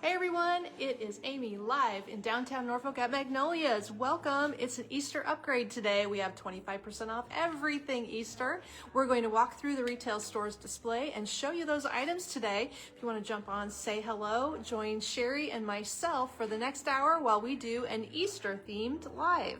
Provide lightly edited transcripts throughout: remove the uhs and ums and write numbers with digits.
Hey everyone, it is Amy live in downtown Norfolk at Magnolia's. Welcome. It's an Easter upgrade today. We have 25% off everything Easter. We're going to walk through the retail store's display and show you those items today. If you want to jump on, say hello, join Cheri and myself for the next hour while we do an Easter themed live.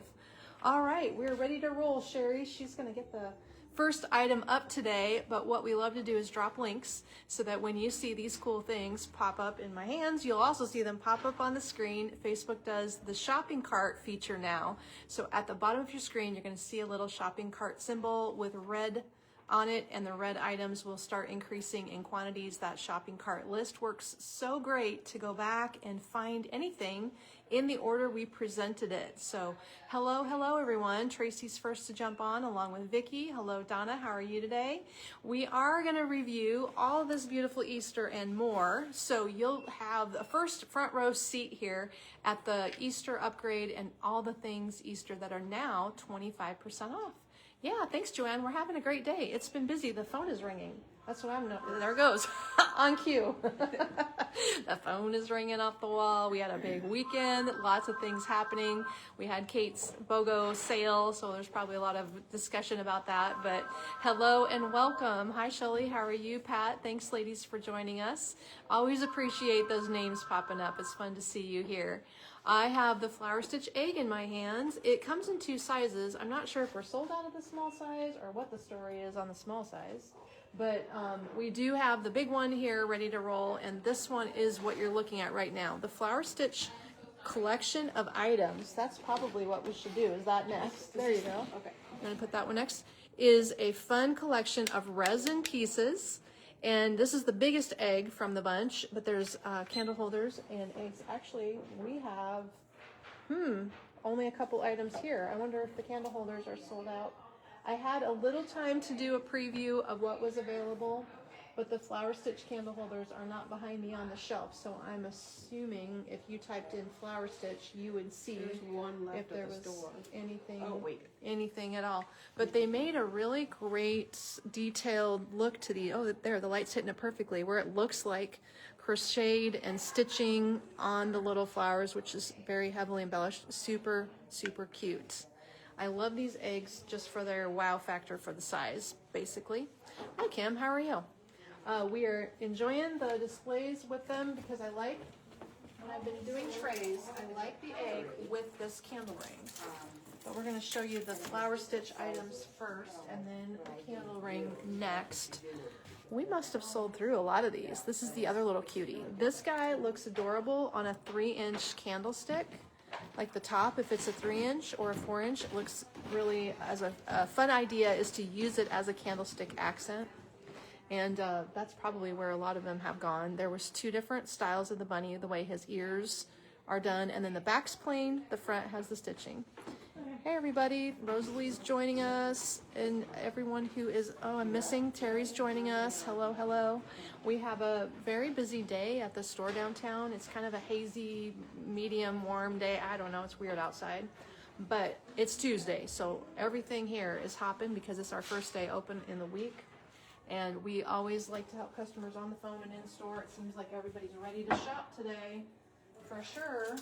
All right, we're ready to roll. Cheri, she's going to get the first item up today, but what we love to do is drop links so that when you see these cool things pop up in my hands, you'll also see them pop up on the screen. Facebook does the shopping cart feature now. So at the bottom of your screen, you're going to see a little shopping cart symbol with red on it, and the red items will start increasing in quantities. That shopping cart list works so great to go back and find anything in the order we presented it. So hello everyone. Tracy's first to jump on along with Vicki. Hello Donna, how are you today? We are going to review all of this beautiful Easter and more. So you'll have the first front row seat here at the Easter upgrade and all the things Easter that are now 25% off. Yeah, thanks, Joanne. We're having a great day. It's been busy. The phone is ringing. That's what I'm noticing. There it goes. On cue. The phone is ringing off the wall. We had a big weekend. Lots of things happening. We had Kate's BOGO sale, so there's probably a lot of discussion about that. But hello and welcome. Hi, Shelly. How are you? Pat, thanks, ladies, for joining us. Always appreciate those names popping up. It's fun to see you here. I have the flower stitch egg in my hands. It comes in two sizes. I'm not sure if we're sold out of the small size or what the story is on the small size, but we do have the big one here ready to roll, and this one is what you're looking at right now. The flower stitch collection of items. That's probably what we should do. Is that next? There you go. Okay. I'm going to put that one next. Is a fun collection of resin pieces. And this is the biggest egg from the bunch, but there's candle holders and eggs. Actually, we have, only a couple items here. I wonder if the candle holders are sold out. I had a little time to do a preview of what was available, but the flower stitch candle holders are not behind me on the shelf. So I'm assuming if you typed in flower stitch, you would see one left if there at the was store. anything at all. But they made a really great detailed look to the, there, the light's hitting it perfectly, where it looks like crocheted and stitching on the little flowers, which is very heavily embellished. Super, super cute. I love these eggs just for their wow factor for the size, basically. Hi, Kim. How are you? We are enjoying the displays with them because I like, when I've been doing trays, I like the egg with this candle ring. But we're going to show you the flower stitch items first and then the candle ring next. We must have sold through a lot of these. This is the other little cutie. This guy looks adorable on a 3-inch candlestick. Like the top, if it's a 3-inch or a 4-inch, it looks really, as a fun idea is to use it as a candlestick accent. And that's probably where a lot of them have gone. There was 2 different styles of the bunny, the way his ears are done. And then the back's plain, the front has the stitching. Hey everybody, Rosalie's joining us. And everyone who is, I'm missing, Terry's joining us. Hello. We have a very busy day at the store downtown. It's kind of a hazy, medium warm day. I don't know, it's weird outside. But it's Tuesday, so everything here is hopping because it's our first day open in the week. And we always like to help customers on the phone and in store. It seems like everybody's ready to shop today, for sure.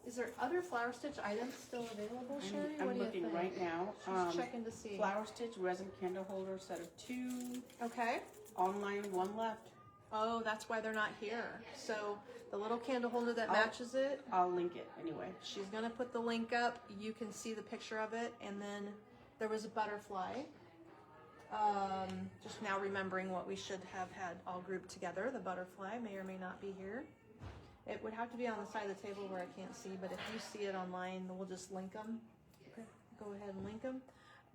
Is there other flower stitch items still available, Cheri? I'm looking right now. She's checking to see. Flower stitch resin candle holder set of 2. Okay. Online, 1 left. Oh, that's why they're not here. So the little candle holder that matches it. I'll link it anyway. She's gonna put the link up. You can see the picture of it, and then there was a butterfly. Just now remembering what we should have had all grouped together. The butterfly may or may not be here. It would have to be on the side of the table where I can't see, but if you see it online, we'll just link them. Okay. Go ahead and link them.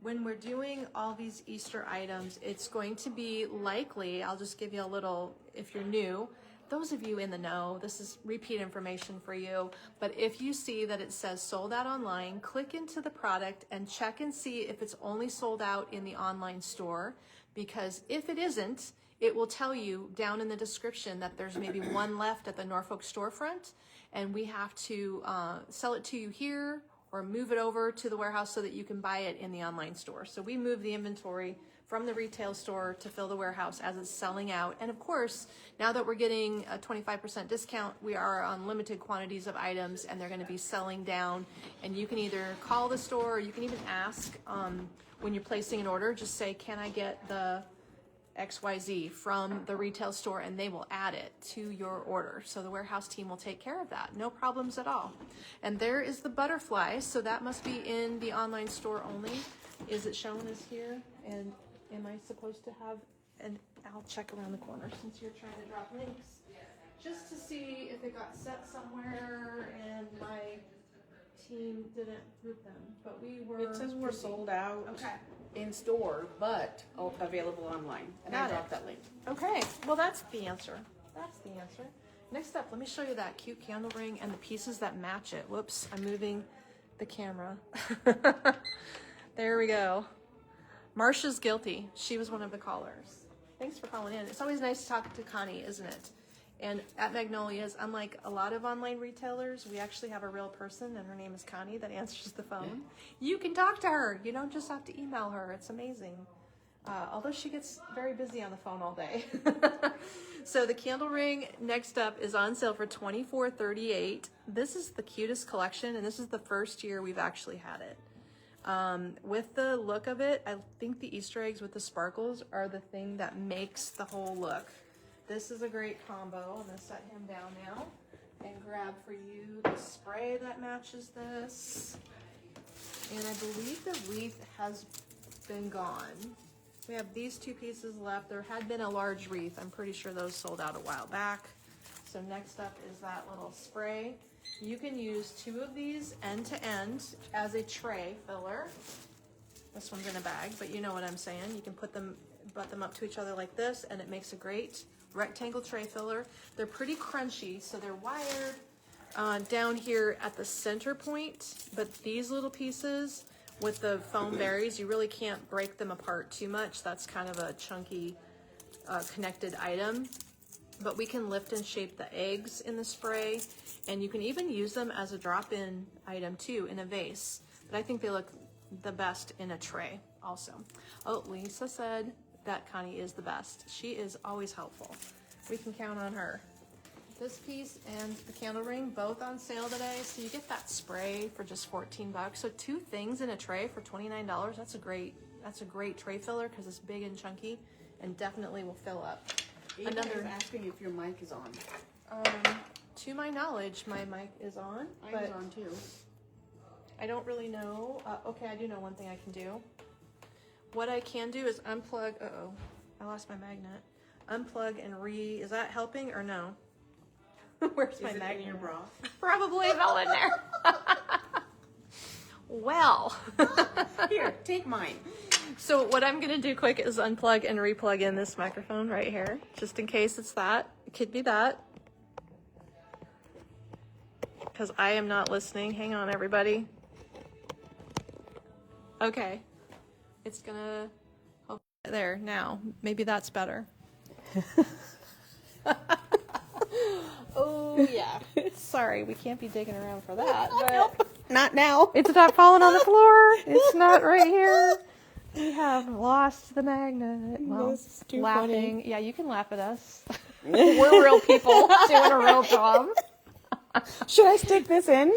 When we're doing all these Easter items, it's going to be likely, I'll just give you a little, if you're new, those of you in the know, this is repeat information for you, but if you see that it says sold out online, click into the product and check and see if it's only sold out in the online store, because if it isn't, it will tell you down in the description that there's maybe 1 left at the Norfolk storefront, and we have to sell it to you here or move it over to the warehouse so that you can buy it in the online store. So we move the inventory from the retail store to fill the warehouse as it's selling out. And of course, now that we're getting a 25% discount, we are on limited quantities of items and they're going to be selling down. And you can either call the store or you can even ask when you're placing an order, just say, can I get the XYZ from the retail store, and they will add it to your order. So the warehouse team will take care of that. No problems at all. And there is the butterfly. So that must be in the online store only. Is it shown as here? And am I supposed to have, and I'll check around the corner since you're trying to drop links, just to see if it got set somewhere and my team didn't group them. But we were. It says we're sold out. Okay. In store, but available online. And I dropped that link. Okay, well that's the answer. That's the answer. Next up, let me show you that cute candle ring and the pieces that match it. Whoops, I'm moving the camera. There we go. Marsha's guilty. She was one of the callers. Thanks for calling in. It's always nice to talk to Connie, isn't it? And at Magnolia's, unlike a lot of online retailers, we actually have a real person, and her name is Connie, that answers the phone. You can talk to her. You don't just have to email her. It's amazing. Although she gets very busy on the phone all day. So the candle ring next up is on sale for $24.38. This is the cutest collection, and this is the first year we've actually had it. With the look of it, I think the Easter eggs with the sparkles are the thing that makes the whole look. This is a great combo. I'm going to set him down now and grab for you the spray that matches this. And I believe the wreath has been gone. We have these two pieces left. There had been a large wreath. I'm pretty sure those sold out a while back. So next up is that little spray. You can use 2 of these end to end as a tray filler. This one's in a bag, but you know what I'm saying. You can butt them up to each other like this, and it makes a great rectangle tray filler. They're pretty crunchy, so they're wired down here at the center point, but these little pieces with the foam berries, you really can't break them apart too much. That's kind of a chunky connected item, but we can lift and shape the eggs in the spray, and you can even use them as a drop-in item too in a vase, but I think they look the best in a tray also. Oh, Lisa said that Connie is the best. She is always helpful. We can count on her. This piece and the candle ring, both on sale today. So you get that spray for just $14. So 2 things in a tray for $29. That's a great tray filler because it's big and chunky and definitely will fill up. Another is asking if your mic is on. To my knowledge, my mic is on. Mine is on too. I don't really know. Okay, I do know one thing I can do. What I can do is unplug. Uh-oh, I lost my magnet. Unplug and is that helping or no? Where's my magnet? In your bra? Probably fell in there. Well. Here, take mine. So what I'm going to do quick is unplug and replug in this microphone right here, just in case it's that. It could be that. Because I am not listening. Hang on, everybody. Okay. It's going to... There, now. Maybe that's better. Oh, yeah. Sorry, we can't be digging around for that. But Nope, not now. it's not falling on the floor. It's not right here. We have lost the magnet. Well, This is too laughing. funny. Yeah, you can laugh at us. We're real people doing a real job. Should I stick this in?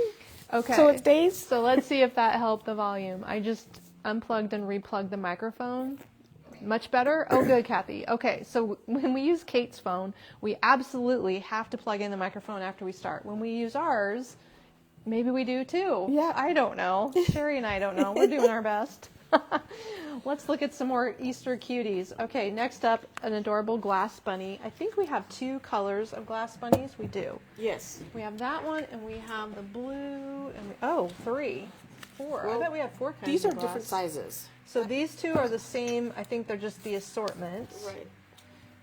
Okay. So it stays? So let's see if that helped the volume. I just unplugged and replugged the microphone. Much better? Oh, good, Kathy. Okay, so when we use Kate's phone, we absolutely have to plug in the microphone after we start. When we use ours, maybe we do too. Yeah. I don't know. Sherry and I don't know. We're doing our best. Let's look at some more Easter cuties. Okay, next up, an adorable glass bunny. I think we have 2 colors of glass bunnies. We do. Yes. We have that one, and we have the blue, and 3, 4. I Well, bet we have 4 kinds These of are glass. different sizes. So these 2 are the same. I think they're just the assortment. Right.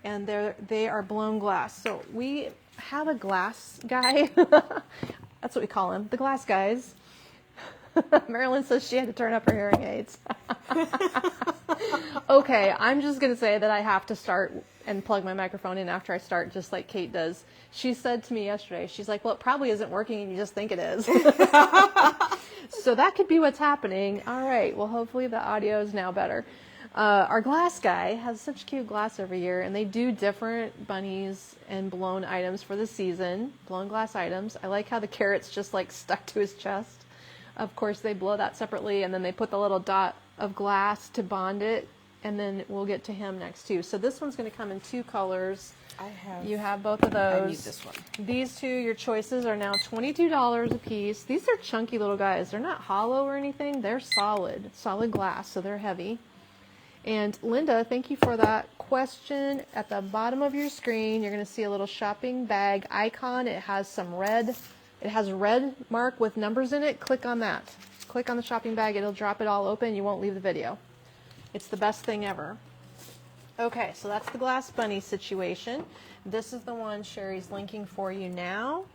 And they are blown glass. So we have a glass guy. That's what we call him, the glass guys. Marilyn says she had to turn up her hearing aids. Okay, I'm just going to say that I have to start and plug my microphone in after I start, just like Kate does. She said to me yesterday, she's like, well, it probably isn't working and you just think it is. So that could be what's happening. All right, well, hopefully the audio is now better. Our glass guy has such cute glass every year, and they do different bunnies and blown items for the season, blown glass items. I like how the carrot's just like stuck to his chest. Of course, they blow that separately, and then they put the little dot of glass to bond it, and then we'll get to him next too. So this one's going to come in 2 colors. You have both of those. I need this one. These 2, your choices are now $22 a piece. These are chunky little guys. They're not hollow or anything. They're solid glass, so they're heavy. And Linda, thank you for that question. At the bottom of your screen, you're going to see a little shopping bag icon. It has some red. It has a red mark with numbers in it. Click on that. Click on the shopping bag. It'll drop it all open. You won't leave the video. It's the best thing ever. Okay, so that's the glass bunny situation. This is the one Cheri's linking for you now.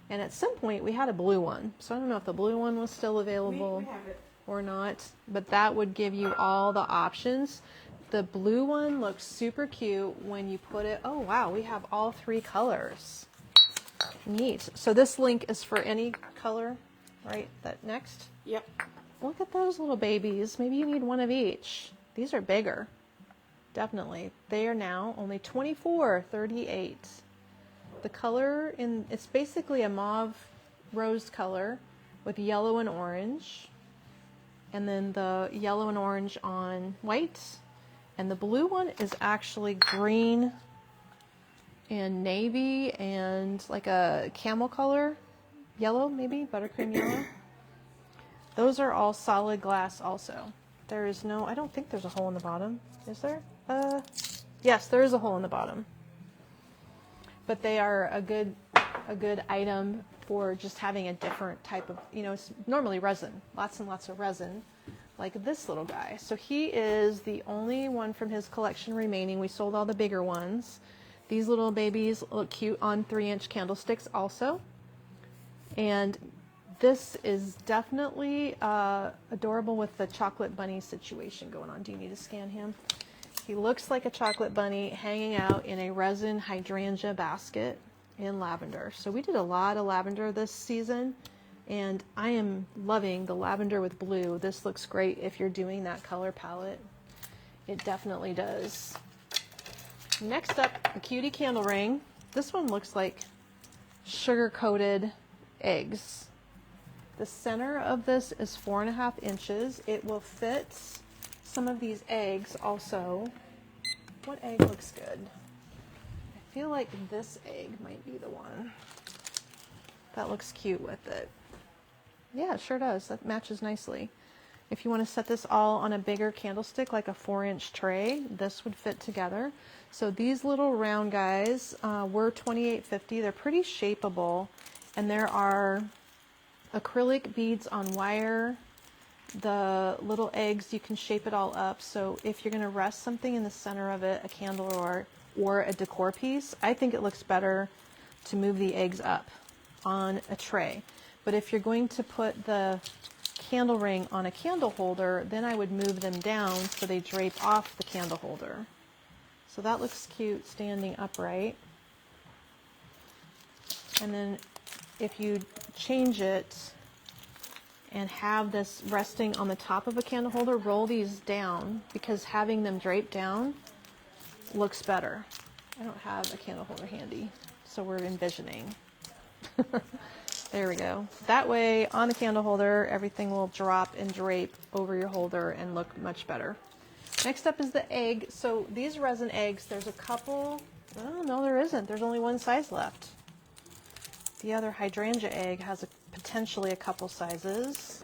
And at some point, we had a blue one. So I don't know if the blue one was still available We have it. or not. But that would give you all the options. The blue one looks super cute when you put it. Oh, wow, we have all 3 colors. Neat. So this link is for any color, right? That next? Yep. Look at those little babies. Maybe you need one of each. These are bigger. Definitely. They are now only $24.38. The color it's basically a mauve rose color with yellow and orange. And then the yellow and orange on white. And the blue one is actually green and navy and like a camel color. Yellow, maybe, buttercream yellow. Those are all solid glass also. There is no, I don't think there's a hole in the bottom. Is there? Yes, there is a hole in the bottom. But they are a good item for just having a different type of, it's normally resin. Lots and lots of resin, like this little guy. So he is the only one from his collection remaining. We sold all the bigger ones. These little babies look cute on 3-inch candlesticks also. And this is definitely adorable with the chocolate bunny situation going on. Do you need to scan him? He looks like a chocolate bunny hanging out in a resin hydrangea basket in lavender. So we did a lot of lavender this season, and I am loving the lavender with blue. This looks great if you're doing that color palette. It definitely does. Next up, the cutie candle ring. This one looks like sugar-coated eggs. The center of this is 4.5 inches. It will fit some of these eggs also. What egg looks good? I feel like this egg might be the one. That looks cute with it. Yeah, it sure does. That matches nicely. If you want to set this all on a bigger candlestick, like a 4-inch tray, this would fit together. So these little round guys were $28.50. They're pretty shapeable, and there are acrylic beads on wire. The little eggs, you can shape it all up. So if you're going to rest something in the center of it, a candle or a decor piece, I think it looks better to move the eggs up on a tray. But if you're going to put the candle ring on a candle holder, then I would move them down so they drape off the candle holder. So that looks cute standing upright. And then if you change it and have this resting on the top of a candle holder, roll these down, because having them draped down looks better. I don't have a candle holder handy, so we're envisioning. There we go. That way, on the candle holder, everything will drop and drape over your holder and look much better. Next up is the egg. So these resin eggs, there's a couple. Oh, no, there isn't. There's only one size left. The other hydrangea egg has potentially a couple sizes.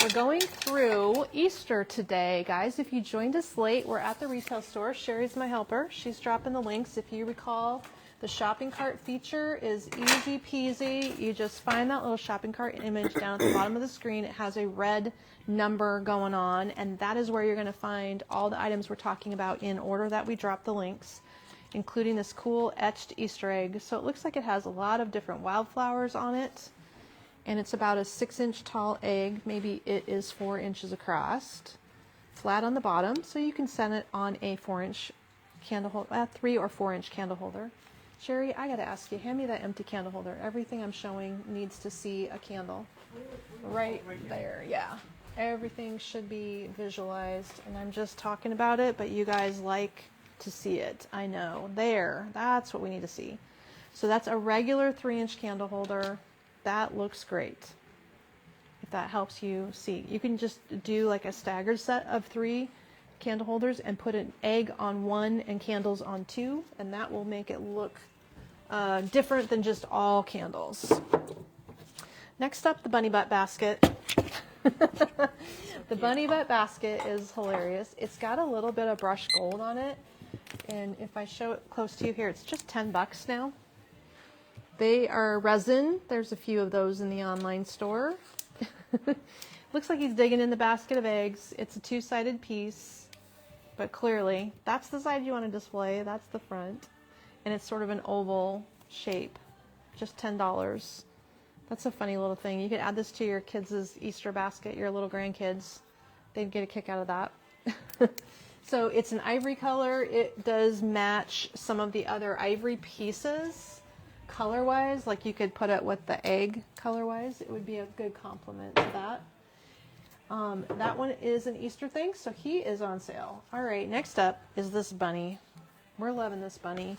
We're going through Easter today, guys. If you joined us late, we're at the retail store. Cheri's my helper. She's dropping the links. If you recall, the shopping cart feature is easy peasy. You just find that little shopping cart image down at the bottom of the screen. It has a red number going on, and that is where you're going to find all the items we're talking about in order that we drop the links, including this cool etched Easter egg. So it looks like it has a lot of different wildflowers on it, and it's about a 6-inch tall egg. Maybe it is 4 inches across, flat on the bottom, so you can set it on a 4-inch candle holder, 3 or 4-inch candle holder. Cheri, I gotta ask you, hand me that empty candle holder. Everything I'm showing needs to see a candle. Right there, yeah. Everything should be visualized, and I'm just talking about it, but you guys like to see it. I know. There. That's what we need to see. So that's a regular 3-inch candle holder. That looks great. If that helps you see. You can just do like a staggered set of 3 candle holders and put an egg on 1 and candles on 2, and that will make it look different than just all candles. Next up, the bunny butt basket. The bunny butt basket is hilarious. It's got a little bit of brushed gold on it, and if I show it close to you here, it's just $10 now. They are resin. There's a few of those in the online store. Looks like he's digging in the basket of eggs. It's a 2-sided piece, but clearly that's the side you want to display. That's the front, and it's sort of an oval shape. Just $10. That's a funny little thing. You could add this to your kids' Easter basket, your little grandkids. They'd get a kick out of that. So it's an ivory color. It does match some of the other ivory pieces color-wise. Like you could put it with the egg color-wise. It would be a good complement to that. That one is an Easter thing, so he is on sale. All right, next up is this bunny. We're loving this bunny.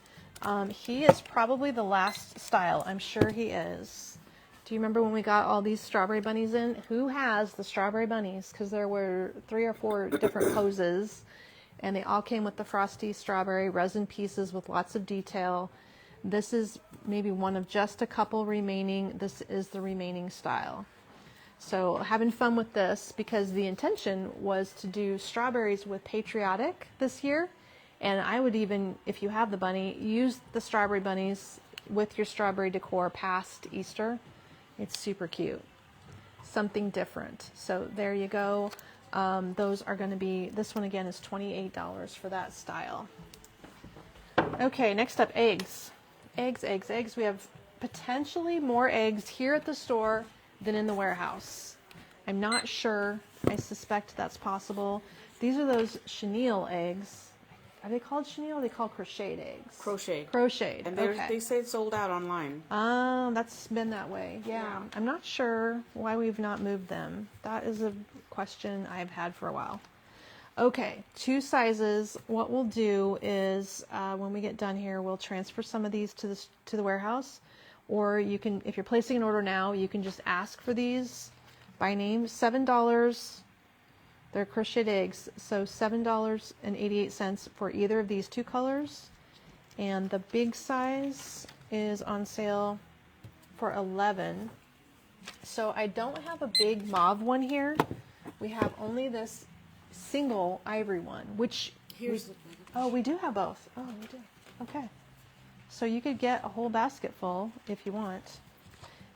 He is probably the last style. I'm sure he is. Do you remember when we got all these strawberry bunnies in? Who has the strawberry bunnies? Because there were 3 or 4 different poses, and they all came with the frosty strawberry resin pieces with lots of detail. This is maybe one of just a couple remaining. This is the remaining style. So having fun with this, because the intention was to do strawberries with Patriotic this year. And I would even, if you have the bunny, use the strawberry bunnies with your strawberry decor past Easter. It's super cute. Something different. So there you go. Those are going to be, this one again is $28 for that style. Okay, next up, eggs. Eggs, eggs, eggs. We have potentially more eggs here at the store than in the warehouse. I'm not sure. I suspect that's possible. These are those chenille eggs. Are they called chenille or are they called crocheted eggs? Crocheted. Crocheted. And okay. they say it's sold out online. That's been that way. Yeah. I'm not sure why we've not moved them. That is a question I've had for a while. Okay, 2 sizes. What we'll do is when we get done here, we'll transfer some of these to the warehouse, or you can, if you're placing an order now, you can just ask for these by name. $7. They're crocheted eggs, so $7.88 for either of these 2 colors, and the big size is on sale for $11. So I don't have a big mauve one here. We have only this single ivory one, which we do have both. Oh, we do. Okay. So you could get a whole basket full if you want.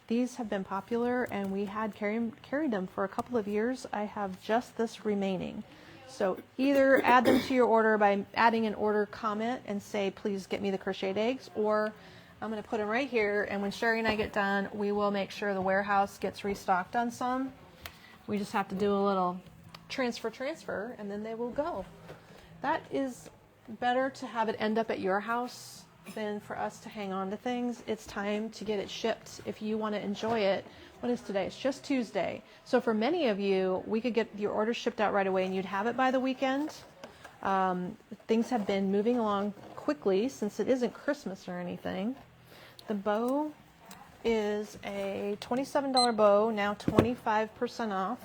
These have been popular, and we had carried them for a couple of years. I have just this remaining. So either add them to your order by adding an order comment and say, please get me the crocheted eggs, or I'm going to put them right here, and when Sherry and I get done, we will make sure the warehouse gets restocked on some. We just have to do a little transfer, and then they will go. That is better to have it end up at your house than for us to hang on to things. It's time to get it shipped if you want to enjoy it. What is today? It's just Tuesday. So for many of you, we could get your order shipped out right away and you'd have it by the weekend. Things have been moving along quickly since it isn't Christmas or anything. The bow is a $27 bow, now 25% off.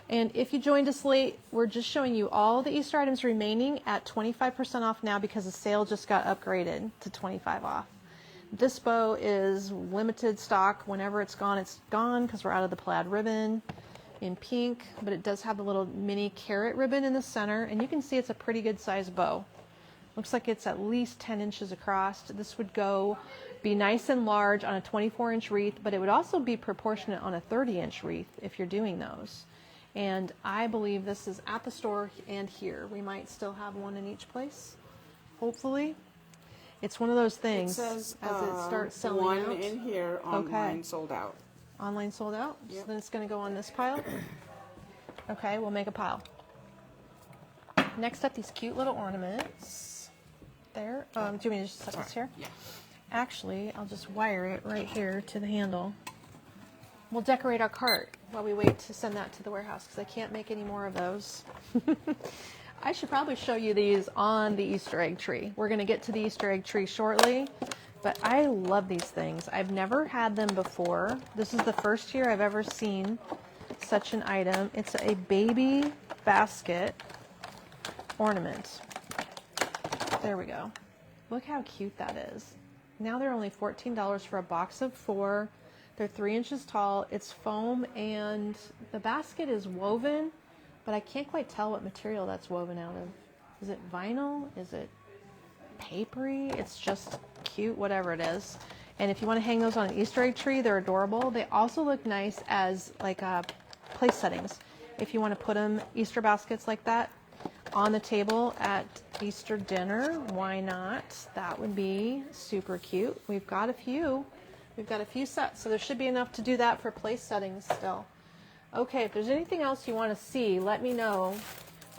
And if you joined us late, we're just showing you all the Easter items remaining at 25% off now because the sale just got upgraded to 25 off. This bow is limited stock. Whenever it's gone because we're out of the plaid ribbon in pink, but it does have a little mini carrot ribbon in the center, and you can see it's a pretty good size bow. Looks like it's at least 10 inches across. This would be nice and large on a 24-inch wreath, but it would also be proportionate on a 30-inch wreath if you're doing those. And I believe this is at the store and here. We might still have one in each place, hopefully. It's one of those things, it says, as it starts selling one out. in here, online sold out. Online sold out? Yep. So then it's going to go on this pile? Okay, we'll make a pile. Next up, these cute little ornaments. There. Do you want me to just set this here? Yeah. Actually, I'll just wire it right here to the handle. We'll decorate our cart while we wait to send that to the warehouse because I can't make any more of those. I should probably show you these on the Easter egg tree. We're going to get to the Easter egg tree shortly, but I love these things. I've never had them before. This is the first year I've ever seen such an item. It's a baby basket ornament. There we go. Look how cute that is. Now they're only $14 for a box of 4. They're 3 inches tall. It's foam and the basket is woven, but I can't quite tell what material that's woven out of. Is it vinyl? Is it papery? It's just cute, whatever it is. And if you want to hang those on an Easter egg tree, they're adorable. They also look nice as like place settings. If you want to put them, Easter baskets like that, on the table at Easter dinner, why not? That would be super cute. We've got a few sets, so there should be enough to do that for place settings still. Okay, if there's anything else you want to see, let me know.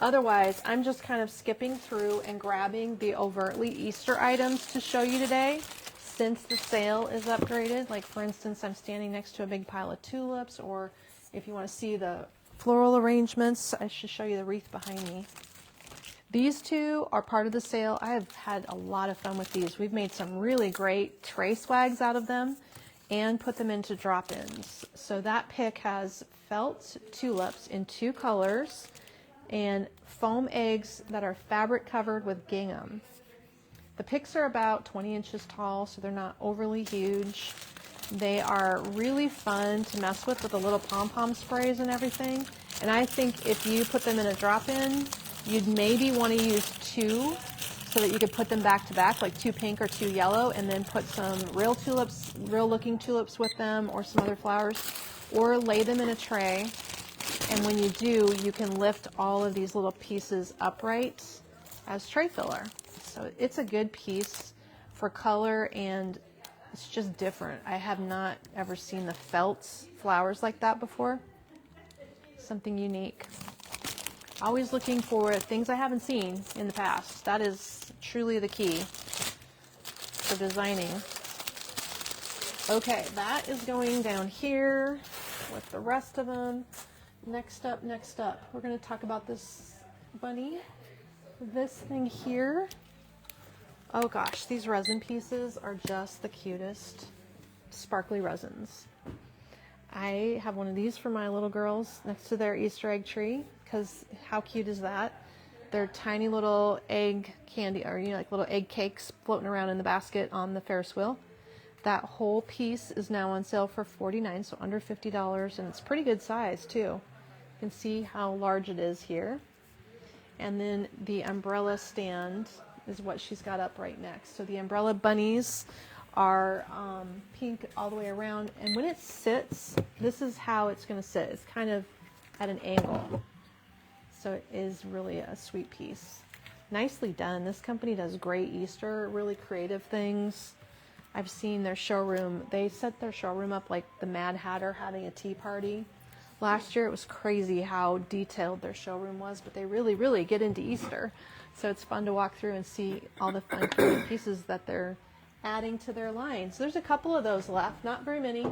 Otherwise, I'm just kind of skipping through and grabbing the overtly Easter items to show you today since the sale is upgraded. Like for instance, I'm standing next to a big pile of tulips, or if you want to see the floral arrangements, I should show you the wreath behind me. These two are part of the sale. I have had a lot of fun with these. We've made some really great tray swags out of them and put them into drop-ins. So that pick has felt tulips in 2 colors and foam eggs that are fabric covered with gingham. The picks are about 20 inches tall, so they're not overly huge. They are really fun to mess with the little pom-pom sprays and everything. And I think if you put them in a drop-in, you'd maybe want to use 2 so that you could put them back to back, like 2 pink or 2 yellow, and then put some real tulips, real looking tulips with them, or some other flowers, or lay them in a tray. And when you do, you can lift all of these little pieces upright as tray filler. So it's a good piece for color, and it's just different. I have not ever seen the felt flowers like that before. Something unique. Always looking for things I haven't seen in the past. That is truly the key for designing. Okay, that is going down here with the rest of them. Next up, we're going to talk about this bunny. This thing here. Oh gosh, these resin pieces are just the cutest. Sparkly resins. I have one of these for my little girls next to their Easter egg tree, because how cute is that? They're tiny little egg candy, or like little egg cakes floating around in the basket on the Ferris wheel. That whole piece is now on sale for $49, so under $50, and it's pretty good size too. You can see how large it is here. And then the umbrella stand is what she's got up right next. So the umbrella bunnies are pink all the way around, and when it sits, this is how it's going to sit. It's kind of at an angle, so it is really a sweet piece. Nicely done. This company does great Easter, really creative things. I've seen their showroom. They set their showroom up like the Mad Hatter having a tea party. Last year it was crazy how detailed their showroom was, but they really get into Easter. So it's fun to walk through and see all the fun creative pieces that they're adding to their line. So there's a couple of those left, not very many,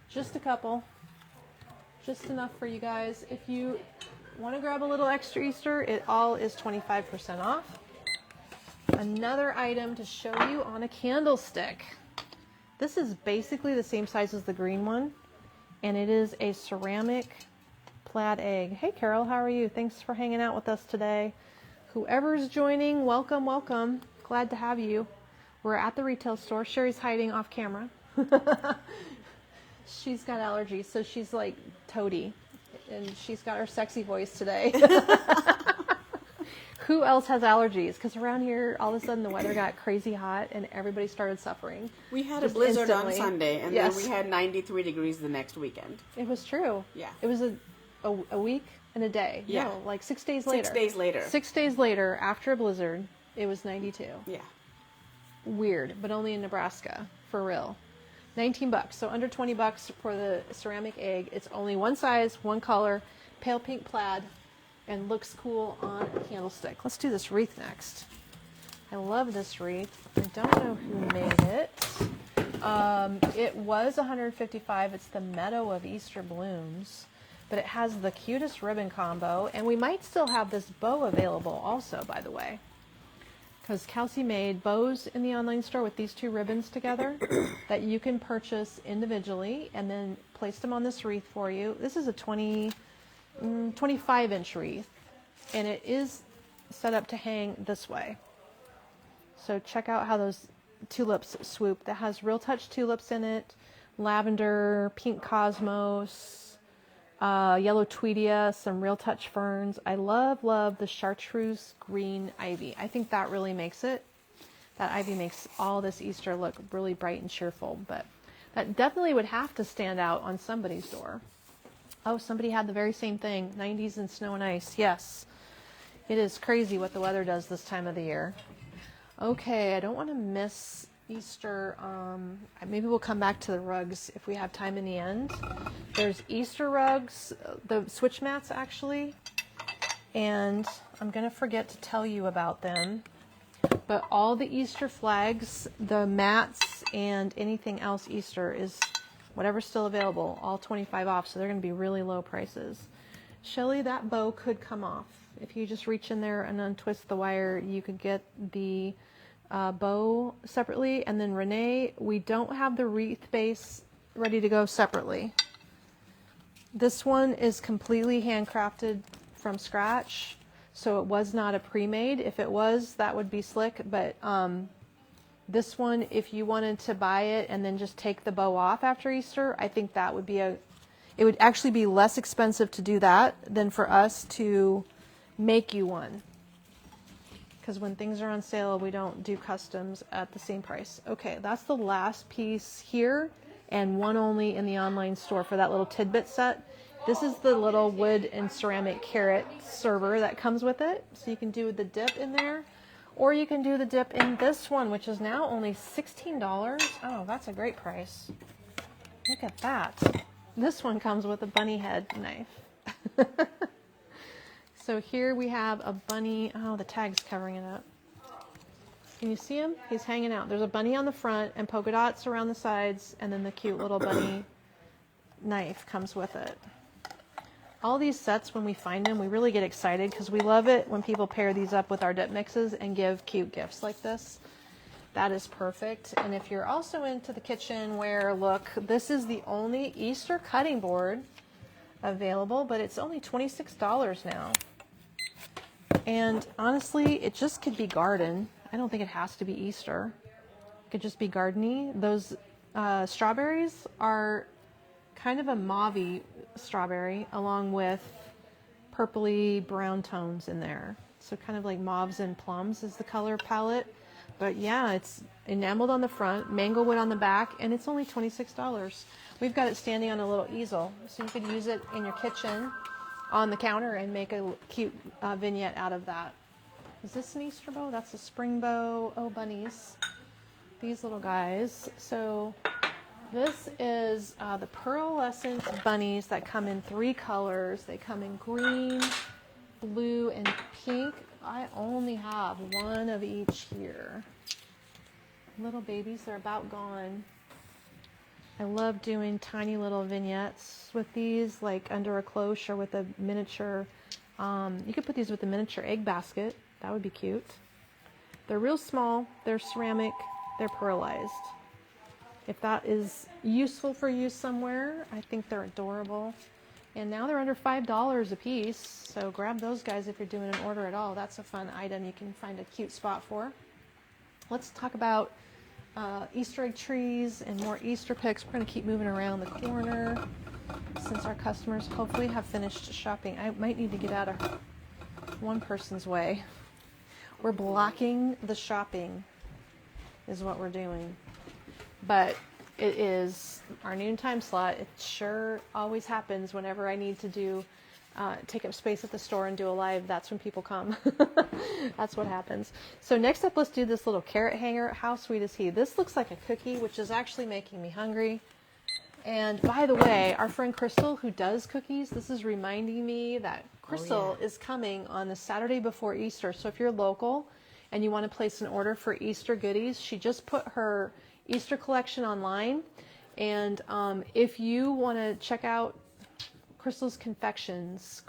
just a couple. Just enough for you guys. If you want to grab a little extra Easter, it all is 25% off. Another item to show you on a candlestick. This is basically the same size as the green one, and it is a ceramic plaid egg. Hey Carol, how are you? Thanks for hanging out with us today. Whoever's joining, welcome, welcome. Glad to have you. We're at the retail store. Sherry's hiding off camera. She's got allergies, so she's like toady, and she's got her sexy voice today. Who else has allergies? Because around here, all of a sudden, the weather got crazy hot, and everybody started suffering. We had a blizzard instantly. on Sunday, and Yes. then we had 93 degrees the next weekend. It was true. Yeah. It was a week and a day. Yeah. No, like 6 days later. 6 days later. 6 days later, after a blizzard, it was 92. Yeah. Weird, but only in Nebraska, for real. $19, so under $20 for the ceramic egg. It's only one size, one color, pale pink plaid, and looks cool on a candlestick. Let's do this wreath next. I love this wreath. I don't know who made it. It was $155. It's the Meadow of Easter Blooms, but it has the cutest ribbon combo, and we might still have this bow available also, by the way, because Kelsey made bows in the online store with these two ribbons together that you can purchase individually and then place them on this wreath for you. This is a 25-inch wreath, and it is set up to hang this way. So check out how those tulips swoop. That has Real Touch tulips in it, lavender, pink cosmos, yellow tweedia, some Real Touch ferns. I love the chartreuse green ivy. I think that really makes it. That ivy makes all this Easter look really bright and cheerful, but that definitely would have to stand out on somebody's door. Oh, somebody had the very same thing. 90s and snow and ice. Yes. It is crazy what the weather does this time of the year. Okay, I don't want to miss Easter. Maybe we'll come back to the rugs if we have time in the end. There's Easter rugs, the switch mats actually, and I'm going to forget to tell you about them. But all the Easter flags, the mats, and anything else Easter is whatever's still available, all 25 off, so they're going to be really low prices. Shelly, that bow could come off. If you just reach in there and untwist the wire, you could get the bow separately. And then Renee, we don't have the wreath base ready to go separately. This one is completely handcrafted from scratch, so it was not a pre-made. If it was, that would be slick, but this one, if you wanted to buy it and then just take the bow off after Easter, I think that would be it would actually be less expensive to do that than for us to make you one. Because when things are on sale, we don't do customs at the same price. Okay, that's the last piece here, and one only in the online store for that little tidbit set. This is the little wood and ceramic carrot server that comes with it. So you can do the dip in there, or you can do the dip in this one, which is now only $16. Oh, that's a great price. Look at that. This one comes with a bunny head knife. So here we have a bunny. Oh, the tag's covering it up. Can you see him? He's hanging out. There's a bunny on the front and polka dots around the sides, and then the cute little bunny knife comes with it. All these sets, when we find them, we really get excited because we love it when people pair these up with our dip mixes and give cute gifts like this. That is perfect. And if you're also into the kitchenware look, this is the only Easter cutting board available, but it's only $26 now. And honestly, it just could be garden. I don't think it has to be Easter. It could just be gardeny. Those strawberries are kind of a mauve-y strawberry along with purpley brown tones in there. So kind of like mauves and plums is the color palette. But yeah, it's enameled on the front, mango wood on the back, and it's only $26. We've got it standing on a little easel, so you could use it in your kitchen on the counter and make a cute vignette out of that. Is this an Easter bow? That's a spring bow. Oh, bunnies. These little guys. So this is the pearlescent bunnies that come in 3 colors. They come in green, blue, and pink. I only have one of each here. Little babies, they're about gone. I love doing tiny little vignettes with these, like under a cloche or with a miniature. You could put these with a miniature egg basket. That would be cute. They're real small. They're ceramic. They're pearlized. If that is useful for you somewhere, I think they're adorable. And now they're under $5 a piece. So grab those guys if you're doing an order at all. That's a fun item you can find a cute spot for. Let's talk about Easter egg trees and more Easter picks. We're going to keep moving around the corner since our customers hopefully have finished shopping. I might need to get out of one person's way. We're blocking the shopping is what we're doing. But it is our noontime slot. It sure always happens whenever I need to do take up space at the store and do a live. That's when people come. That's what happens. So next up, let's do this little carrot hanger. How sweet is he? This looks like a cookie, which is actually making me hungry. And by the way, our friend Crystal, who does cookies, this is reminding me that Crystal is coming on the Saturday before Easter. So if you're local and you want to place an order for Easter goodies, she just put her Easter collection online. And if you want to check out Crystal's Confections,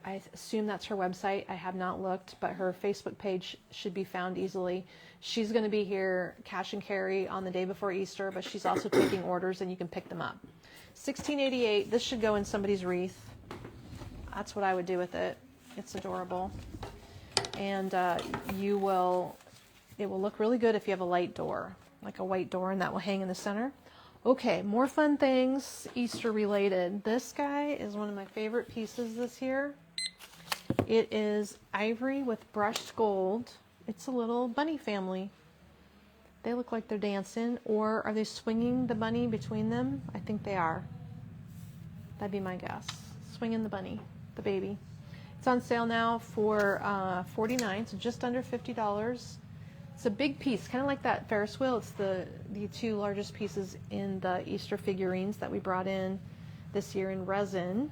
I assume that's her website. I have not looked, but her Facebook page should be found easily. She's going to be here cash and carry on the day before Easter, but she's also taking orders and you can pick them up. $16.88. This should go in somebody's wreath. That's what I would do with it. It's adorable. And it will look really good if you have a light door, like a white door, and that will hang in the center. Okay, more fun things, Easter related. This guy is one of my favorite pieces this year. It is ivory with brushed gold. It's a little bunny family. They look like they're dancing, or are they swinging the bunny between them? I think they are. That'd be my guess. Swinging the bunny, the baby. It's on sale now for $49, so just under $50. It's a big piece, kind of like that Ferris wheel. It's the two largest pieces in the Easter figurines that we brought in this year in resin.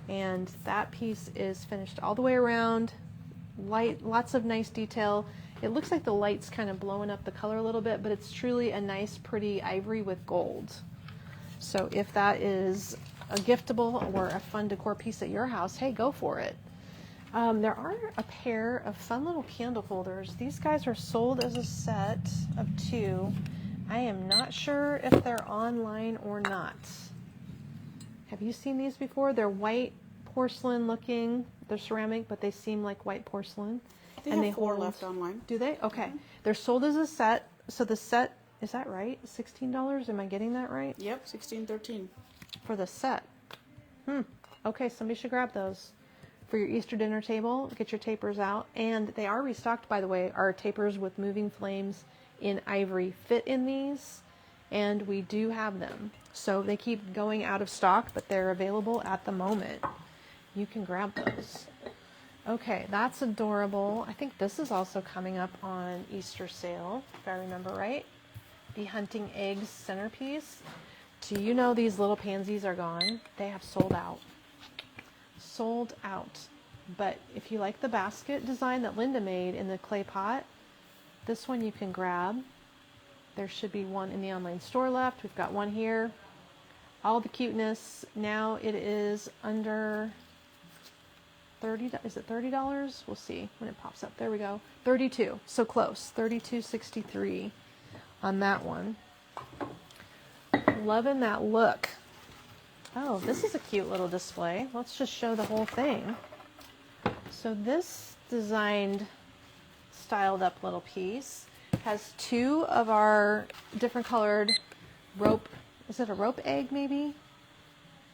And that piece is finished all the way around. Lots of nice detail. It looks like the light's kind of blowing up the color a little bit, but it's truly a nice, pretty ivory with gold. So if that is a giftable or a fun decor piece at your house, hey, go for it. There are a pair of fun little candle holders. These guys are sold as a set of 2. I am not sure if they're online or not. Have you seen these before? They're white porcelain looking. They're ceramic, but they seem like white porcelain. They have 4 left online. Do they? Okay. They're sold as a set. So the set, is that right? $16? Am I getting that right? Yep, $16.13. For the set. Okay, somebody should grab those for your Easter dinner table. Get your tapers out. And they are restocked, by the way. Our tapers with moving flames in ivory fit in these, and we do have them. So they keep going out of stock, but they're available at the moment. You can grab those. Okay, that's adorable. I think this is also coming up on Easter sale, if I remember right. The Hunting Eggs centerpiece. Do you know these little pansies are gone? They have sold out. Sold out. But if you like the basket design that Linda made in the clay pot, this one you can grab. There should be one in the online store left. We've got one here. All the cuteness. Now it is under $30. Is it $30? We'll see when it pops up. There we go. 32. So close. $32.63 on that one. Loving that look. Oh, this is a cute little display. Let's just show the whole thing. So this designed, styled up little piece has 2 of our different colored rope. Is it a rope egg maybe?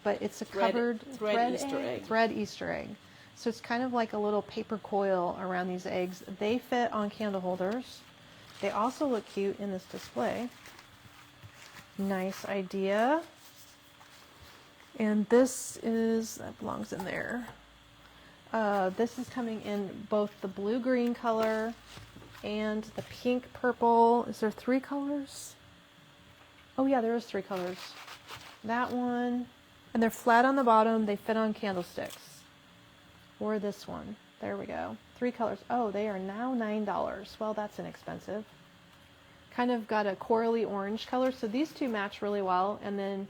But it's a covered thread Easter egg. Thread Easter egg. So it's kind of like a little paper coil around these eggs. They fit on candle holders. They also look cute in this display. Nice idea. And this is, that belongs in there. This is coming in both the blue-green color and the pink-purple. Is there 3 colors? Oh yeah, there is 3 colors. That one. And they're flat on the bottom. They fit on candlesticks. Or this one. There we go. 3 colors. Oh, they are now $9. Well, that's inexpensive. Kind of got a corally orange color. So these 2 match really well. And then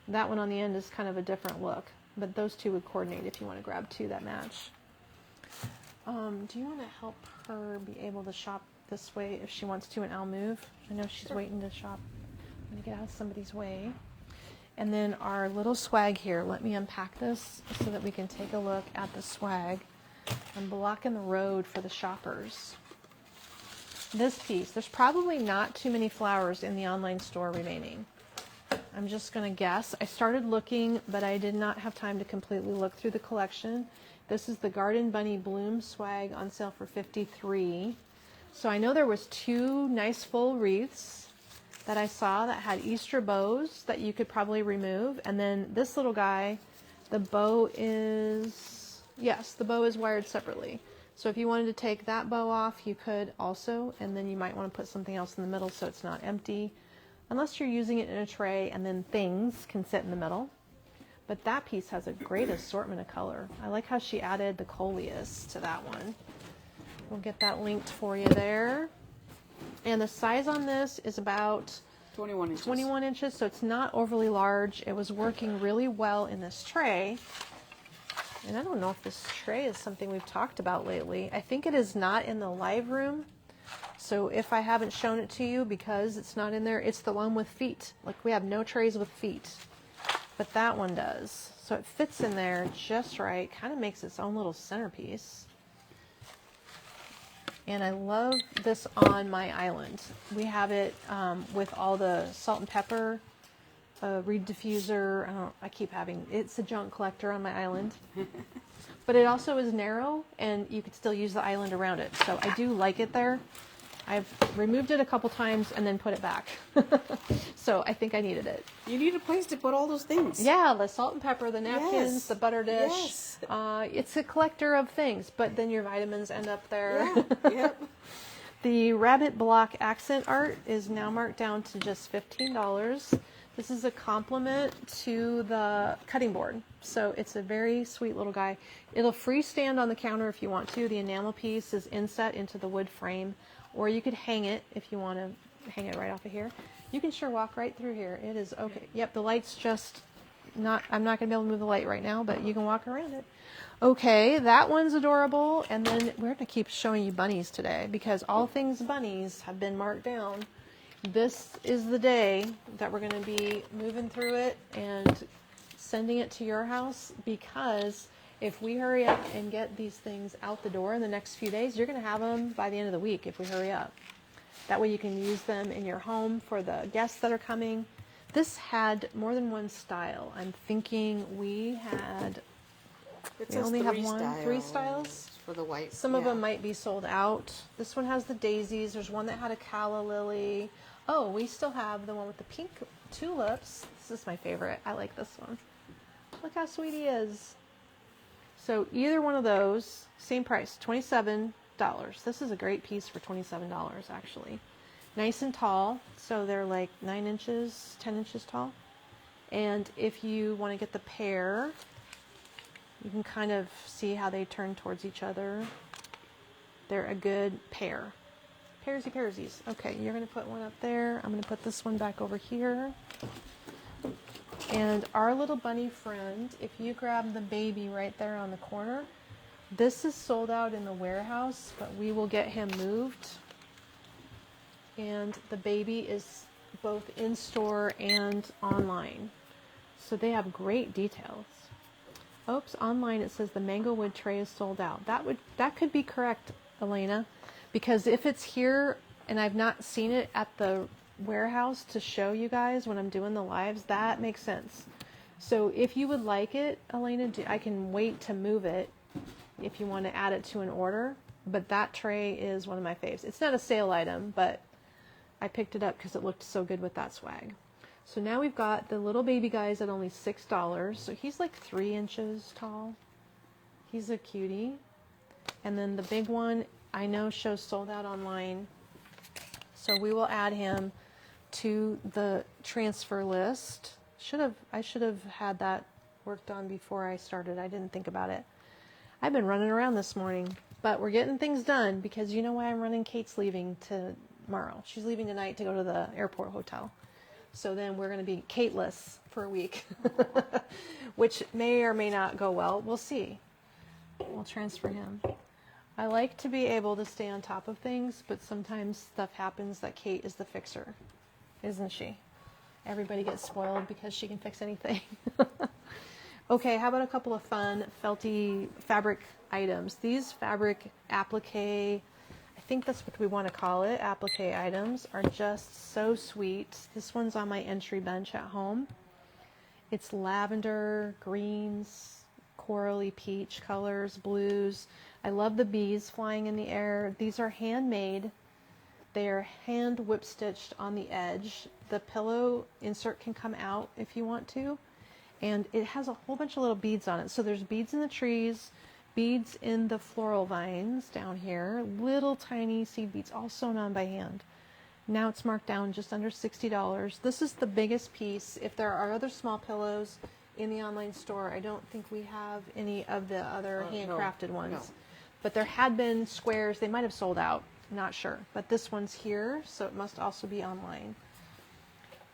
that one on the end is kind of a different look. But those 2 would coordinate if you want to grab 2 that match. Do you want to help her be able to shop this way if she wants to, and I'll move? I know she's waiting to shop. I'm going to get out of somebody's way. And then our little swag here. Let me unpack this so that we can take a look at the swag. I'm blocking the road for the shoppers. This piece, there's probably not too many flowers in the online store remaining. I'm just going to guess. I started looking, but I did not have time to completely look through the collection. This is the Garden Bunny Bloom swag on sale for $53. So I know there was 2 nice full wreaths that I saw that had Easter bows that you could probably remove. And then this little guy, the bow is, yes, the bow is wired separately. So if you wanted to take that bow off, you could also, and then you might want to put something else in the middle so it's not empty. Unless you're using it in a tray and then things can sit in the middle. But that piece has a great assortment of color. I like how she added the coleus to that one. We'll get that linked for you there. And the size on this is about 21 inches. 21 inches, so it's not overly large. It was working really well in this tray. And I don't know if this tray is something we've talked about lately. I think it is not in the live room. So if I haven't shown it to you because it's not in there, it's the one with feet. Like we have no trays with feet, but that one does. So it fits in there just right, kind of makes its own little centerpiece. And I love this on my island. We have it with all the salt and pepper, reed diffuser. I keep having, it's a junk collector on my island. But it also is narrow and you could still use the island around it. So I do like it there. I've removed it a couple times and then put it back. So I think I needed it. You need a place to put all those things. Yeah, the salt and pepper, the napkins, Yes. the butter dish. Yes. It's a collector of things, but then your vitamins end up there. Yeah. Yep. The rabbit block accent art is now marked down to just $15. This is a compliment to the cutting board. So it's a very sweet little guy. It'll freestand on the counter if you want to. The enamel piece is inset into the wood frame, or you could hang it if you want to hang it right off of here. You can sure walk right through here. It is okay. Yep, the light's just not, I'm not going to be able to move the light right now, but you can walk around it. Okay, that one's adorable. And then we're going to keep showing you bunnies today because all things bunnies have been marked down. This is the day that we're going to be moving through it and sending it to your house, because if we hurry up and get these things out the door in the next few days, you're going to have them by the end of the week if we hurry up. That way you can use them in your home for the guests that are coming. This had more than one style. I'm thinking we only have three styles. For the white. Some of them might be sold out. This one has the daisies. There's one that had a calla lily. Oh, we still have the one with the pink tulips. This is my favorite. I like this one. Look how sweet he is. So either one of those, same price, $27. This is a great piece for $27, actually. Nice and tall, so they're like 9 inches, 10 inches tall. And if you want to get the pair, you can kind of see how they turn towards each other. They're a good pair. Pairsy pairsies. Okay, you're going to put one up there. I'm going to put this one back over here. And our little bunny friend, if you grab the baby right there on the corner, this is sold out in the warehouse, but we will get him moved. And the baby is both in store and online. So they have great details. Oops, online it says the mango wood tray is sold out. That could be correct, Elena, because if it's here and I've not seen it at the warehouse to show you guys when I'm doing the lives, that makes sense. So if you would like it, Elena, I can wait to move it if you want to add it to an order, but that tray is one of my faves. It's not a sale item, but I picked it up because it looked so good with that swag. So now we've got the little baby guys at only $6. So he's like 3 inches tall. He's a cutie. And then the big one, I know, shows sold out online. So we will add him to the transfer list. I should have had that worked on before I started. I didn't think about it. I've been running around this morning, but we're getting things done because you know why I'm running? Kate's leaving tomorrow. She's leaving tonight to go to the airport hotel. So then we're going to be Kateless for a week, which may or may not go well. We'll see. We'll transfer him. I like to be able to stay on top of things, but sometimes stuff happens that Kate is the fixer, isn't she? Everybody gets spoiled because she can fix anything. Okay, how about a couple of fun felty fabric items? These fabric applique, I think that's what we want to call it, applique items, are just so sweet. This one's on my entry bench at home. It's lavender, greens, corally peach colors, blues. I love the bees flying in the air. These are handmade. They are hand whip stitched on the edge. The pillow insert can come out if you want to. And it has a whole bunch of little beads on it. So there's beads in the trees, beads in the floral vines down here, little tiny seed beads, all sewn on by hand. Now it's marked down just under $60. This is the biggest piece. If there are other small pillows in the online store, I don't think we have any of the other handcrafted ones. No. But there had been squares. They might have sold out. Not sure, but this one's here, so it must also be online.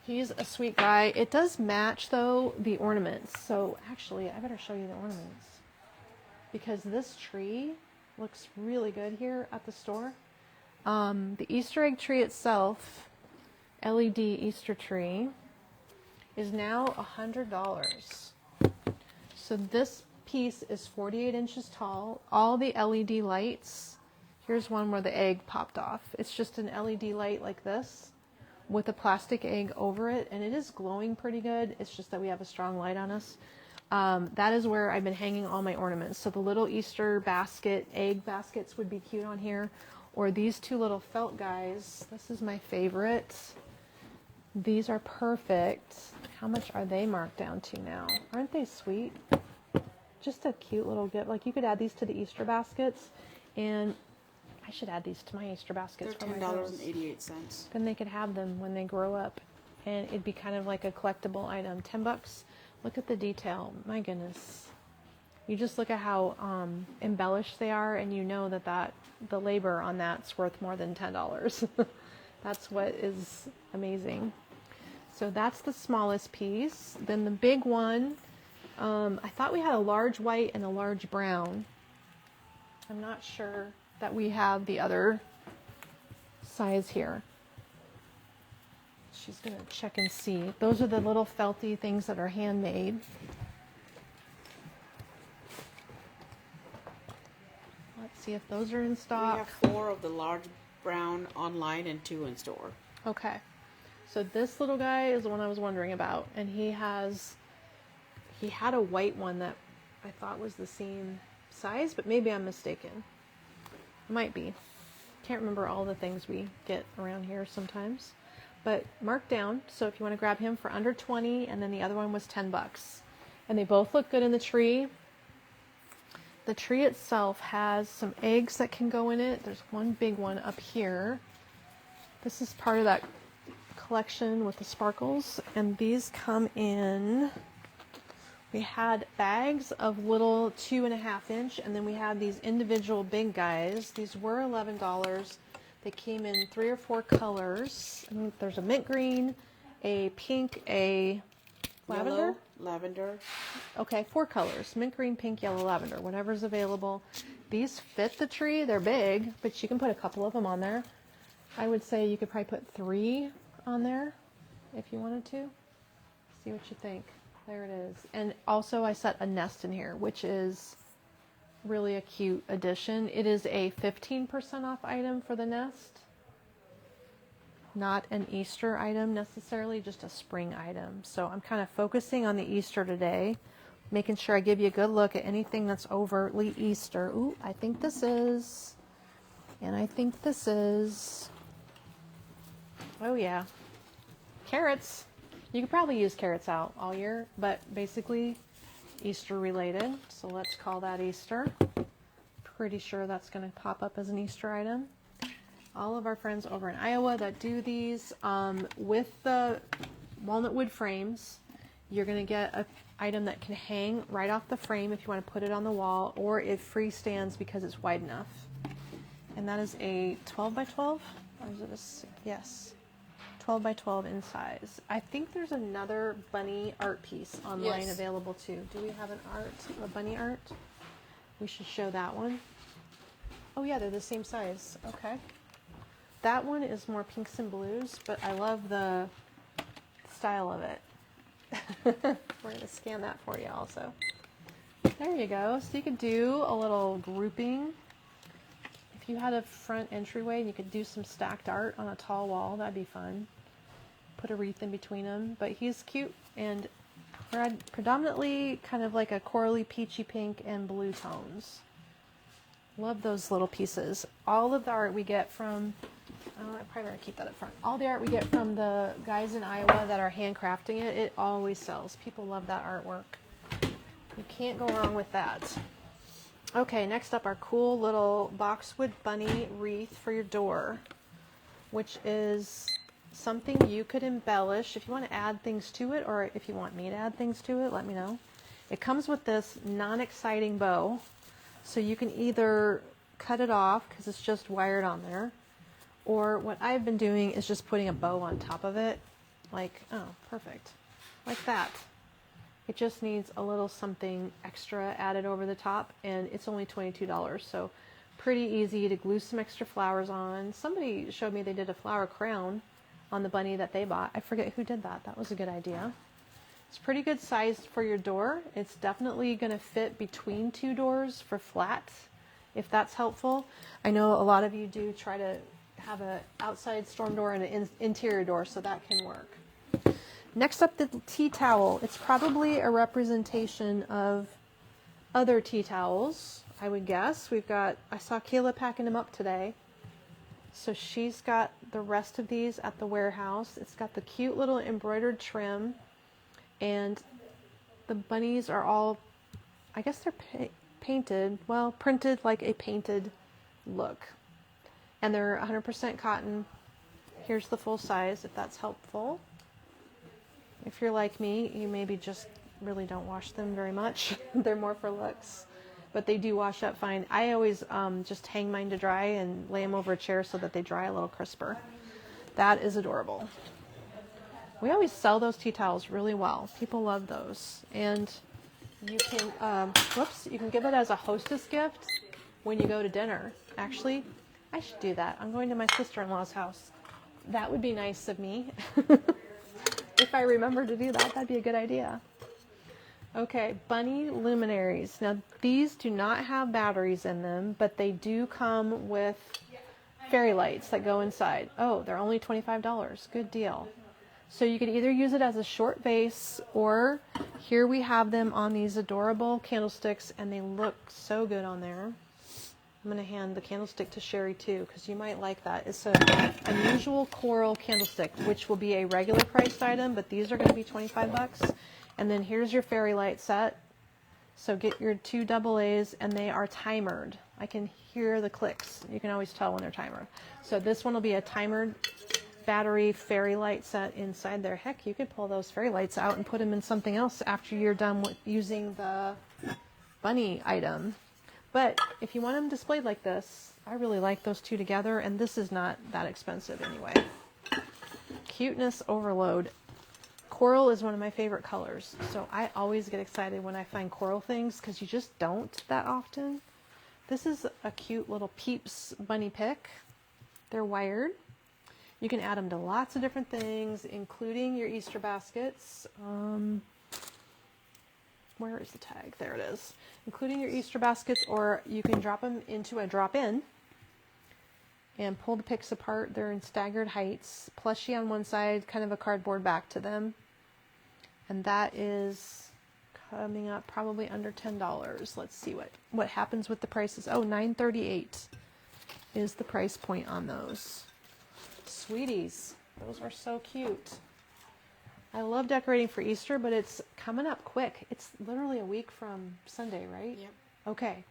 He's a sweet guy. It does match, though, the ornaments. So actually, I better show you the ornaments, because this tree looks really good here at the store. The Easter egg tree itself, LED Easter tree, is now $100. So this piece is 48 inches tall. All the LED lights, here's one where the egg popped off. It's just an LED light like this with a plastic egg over it, and it is glowing pretty good. It's just that we have a strong light on us. That is where I've been hanging all my ornaments. So the little Easter basket, egg baskets would be cute on here, or these two little felt guys. This is my favorite. These are perfect. How much are they marked down to now? Aren't they sweet? Just a cute little gift. Like, you could add these to the Easter baskets, and I should add these to my Easter baskets. They're $10.88. Then they could have them when they grow up, and it'd be kind of like a collectible item. $10. Look at the detail. My goodness. You just look at how embellished they are, and you know that the labor on that's worth more than $10. That's what is amazing. So that's the smallest piece. Then the big one, I thought we had a large white and a large brown. I'm not sure that we have the other size here. She's going to check and see. Those are the little felty things that are handmade. Let's see if those are in stock. We have 4 of the large brown online and 2 in store. Okay. So this little guy is the one I was wondering about, and he had a white one that I thought was the same size, but maybe I'm mistaken. Might be. Can't remember all the things we get around here sometimes. But marked down, so if you want to grab him for under 20, and then the other one was $10. And they both look good in the tree. The tree itself has some eggs that can go in it. There's one big one up here. This is part of that collection with the sparkles, and these come in. We had bags of little 2.5 inch, and then we have these individual big guys. These were $11. They came in 3 or 4 colors. I mean, there's a mint green, a pink, a lavender. Yellow, lavender. Okay, 4 colors: mint green, pink, yellow, lavender. Whatever's available. These fit the tree. They're big, but you can put a couple of them on there. I would say you could probably put 3 on there if you wanted to. See what you think. There it is. And also I set a nest in here, which is really a cute addition. It is a 15% off item for the nest. Not an Easter item necessarily, just a spring item. So I'm kind of focusing on the Easter today, making sure I give you a good look at anything that's overtly Easter. Ooh, I think this is. And I think this is. Oh yeah. Carrots. You could probably use carrots out all year, but basically Easter related. So let's call that Easter. Pretty sure that's going to pop up as an Easter item. All of our friends over in Iowa that do these with the walnut wood frames, you're going to get an item that can hang right off the frame if you want to put it on the wall, or it freestands because it's wide enough. And that is a 12 by 12, or is it a, yes, 12 by 12 in size. I think there's another bunny art piece online Yes. available too. Do we have a bunny art? We should show that one. Oh yeah, they're the same size. Okay. That one is more pinks and blues, but I love the style of it. We're going to scan that for you also. There you go. So you could do a little grouping. If you had a front entryway and you could do some stacked art on a tall wall, that'd be fun. Put a wreath in between them. But he's cute and predominantly kind of like a corally peachy pink and blue tones. Love those little pieces. All of the art we get from, I probably better keep that up front. All the art we get from the guys in Iowa that are handcrafting it, it always sells. People love that artwork. You can't go wrong with that. Okay, next up, our cool little boxwood bunny wreath for your door, which is something you could embellish. If you want to add things to it, or if you want me to add things to it, let me know. It comes with this non-exciting bow, so you can either cut it off because it's just wired on there, Or what I've been doing is just putting a bow on top of it. Like, oh, perfect. Like that. It just needs a little something extra added over the top, and it's only $22, so pretty easy to glue some extra flowers on. Somebody showed me they did a flower crown on the bunny that they bought. I forget who did that. That was a good idea. It's pretty good sized for your door. It's definitely going to fit between two doors for flat, if that's helpful. I know a lot of you do try to have an outside storm door and an interior door, so that can work. Next up, the tea towel. It's probably a representation of other tea towels, I would guess. I saw Kayla packing them up today. So she's got the rest of these at the warehouse. It's got the cute little embroidered trim, and the bunnies are all, I guess they're painted, well, printed like a painted look. And they're 100% cotton. Here's the full size, if that's helpful. If you're like me, you maybe just really don't wash them very much. They're more for looks, but they do wash up fine. I always just hang mine to dry and lay them over a chair so that they dry a little crisper. That is adorable. We always sell those tea towels really well. People love those. And you can, you can give it as a hostess gift when you go to dinner. Actually, I should do that. I'm going to my sister-in-law's house. That would be nice of me. If I remember to do that, that'd be a good idea. Okay, bunny luminaries. Now, these do not have batteries in them, but they do come with fairy lights that go inside. Oh, they're only $25. Good deal. So you could either use it as a short vase, or here we have them on these adorable candlesticks, and they look so good on there. I'm going to hand the candlestick to Cheri too, because you might like that. It's an unusual coral candlestick, which will be a regular priced item, but these are going to be 25 bucks. And then here's your fairy light set. So get your 2 AA's, and they are timered. I can hear the clicks. You can always tell when they're timered. So this one will be a timered battery fairy light set inside there. Heck, you could pull those fairy lights out and put them in something else after you're done with using the bunny item. But if you want them displayed like this, I really like those two together, and this is not that expensive anyway. Cuteness overload. Coral is one of my favorite colors, so I always get excited when I find coral things because you just don't that often. This is a cute little Peeps bunny pick. They're wired. You can add them to lots of different things, including your Easter baskets. Where is the tag? There it is. Including your Easter baskets, or you can drop them into a drop-in and pull the picks apart. They're in staggered heights. Plushie on one side, kind of a cardboard back to them. And that is coming up probably under $10. Let's see what happens with the prices. Oh, $9.38 is the price point on those. Sweeties, those are so cute. I love decorating for Easter, but it's coming up quick. It's literally a week from Sunday, right? Yep. Okay.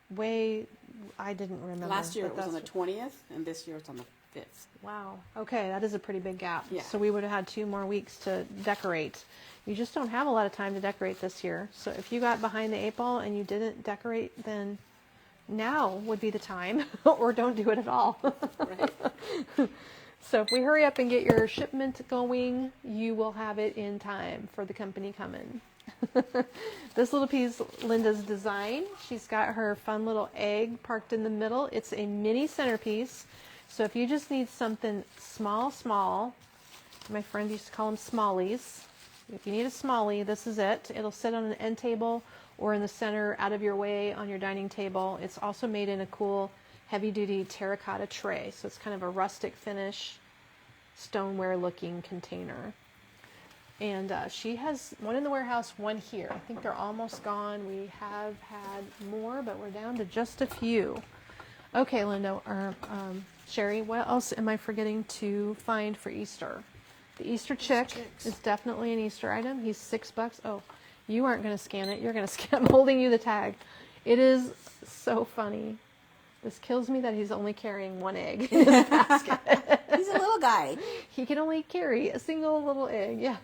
I didn't remember. Last year it was on the 20th, and this year it's on the 5th. Wow. Okay, that is a pretty big gap. Yeah. So we would have had 2 more weeks to decorate. You just don't have a lot of time to decorate this year. So if you got behind the 8 ball and you didn't decorate, then now would be the time, or don't do it at all. Right. So if we hurry up and get your shipment going, you will have it in time for the company coming. This little piece, Linda's design. She's got her fun little egg parked in the middle. It's a mini centerpiece. So if you just need something small, my friend used to call them smallies. If you need a smallie, this is it. It'll sit on an end table or in the center, out of your way on your dining table. It's also made in a cool heavy-duty terracotta tray. So it's kind of a rustic finish, stoneware looking container. And she has one in the warehouse, one here. I think they're almost gone. We have had more, but we're down to just a few. Okay, Linda, or Cheri, what else am I forgetting to find for Easter? The Easter chick is definitely an Easter item. He's $6. Oh, you aren't going to scan it. You're going to scan. I'm holding you the tag. It is so funny. This kills me that he's only carrying one egg in his basket. He's a little guy. He can only carry a single little egg. Yeah.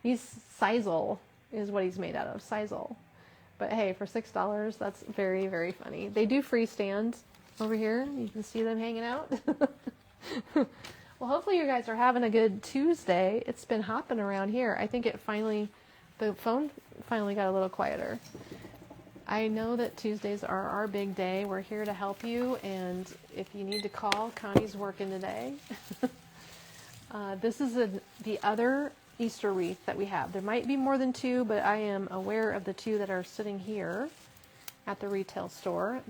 He's sisal is what he's made out of. Sisal. But hey, for $6, that's very, very funny. They do freestand over here. You can see them hanging out. Well, hopefully you guys are having a good Tuesday. It's been hopping around here. I think the phone finally got a little quieter. I know that Tuesdays are our big day. We're here to help you, and if you need to call, Connie's working today. This is the other Easter wreath that we have. There might be more than two, but I am aware of the two that are sitting here at the retail store.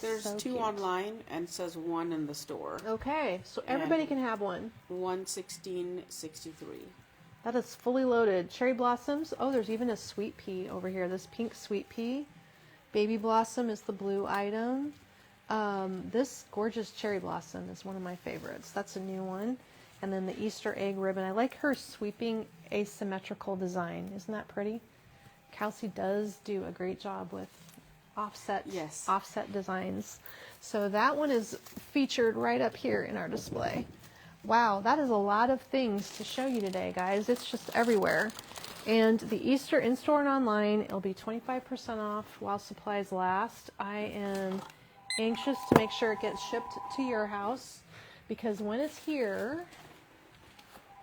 There's so two cute. online and says one in the store. Okay, so everybody can have one. 116.63. That is fully loaded. Cherry blossoms. Oh, there's even a sweet pea over here. This pink sweet pea. Baby blossom is the blue item. This gorgeous cherry blossom is one of my favorites. That's a new one. And then the Easter egg ribbon. I like her sweeping asymmetrical design. Isn't that pretty? Kelsey does do a great job with offset designs. So that one is featured right up here in our display. Wow, that is a lot of things to show you today, guys. It's just everywhere. And the Easter in-store and online, it'll be 25% off while supplies last. I am anxious to make sure it gets shipped to your house, because when it's here,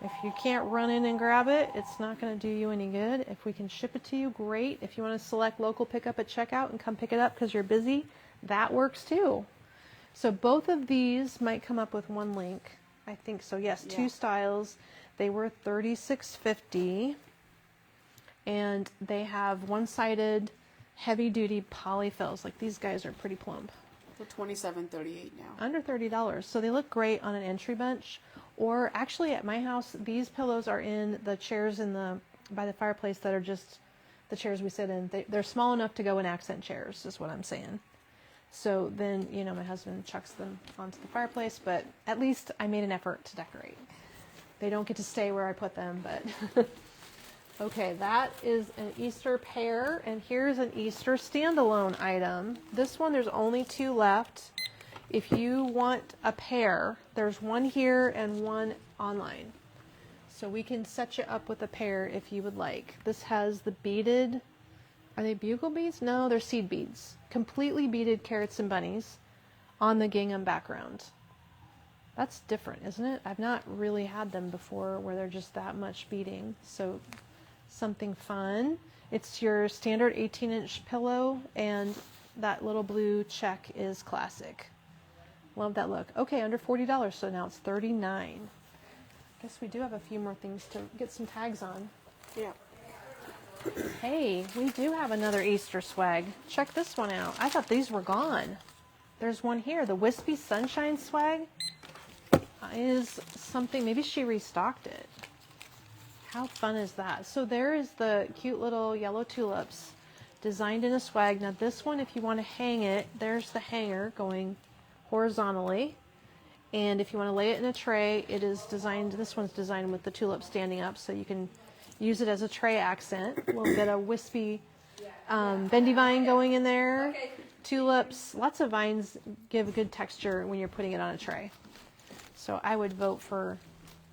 if you can't run in and grab it, it's not going to do you any good. If we can ship it to you, great. If you want to select local pickup at checkout and come pick it up because you're busy, that works too. So both of these might come up with one link. I think so. Yes, two styles. They were $36.50, and they have one-sided heavy-duty polyfills. Like, these guys are pretty plump. They're $27.38 now. Under $30. So they look great on an entry bench. Or actually at my house, these pillows are in the chairs by the fireplace that are just the chairs we sit in. They're small enough to go in accent chairs, is what I'm saying. So then, my husband chucks them onto the fireplace, but at least I made an effort to decorate. They don't get to stay where I put them, but okay, that is an Easter pair, and here's an Easter standalone item. This one, there's only two left. If you want a pair, there's one here and one online. So we can set you up with a pair if you would like. This has the beaded, are they bugle beads? No, they're seed beads. Completely beaded carrots and bunnies on the gingham background. That's different, isn't it? I've not really had them before where they're just that much beading. So something fun. It's your standard 18-inch pillow, and that little blue check is classic. Love that look. Okay, under $40, so now it's $39. Guess we do have a few more things to get some tags on. Yeah. Hey, we do have another Easter swag. Check this one out. I thought these were gone. There's one here. The Wispy Sunshine swag is something, maybe she restocked it. How fun is that? So there is the cute little yellow tulips designed in a swag. Now this one, if you want to hang it, there's the hanger going horizontally, and if you want to lay it in a tray, it is designed, this one's designed with the tulip standing up, so you can use it as a tray accent. A little bit of wispy bendy vine going in there. Tulips, lots of vines give a good texture when you're putting it on a tray, so I would vote for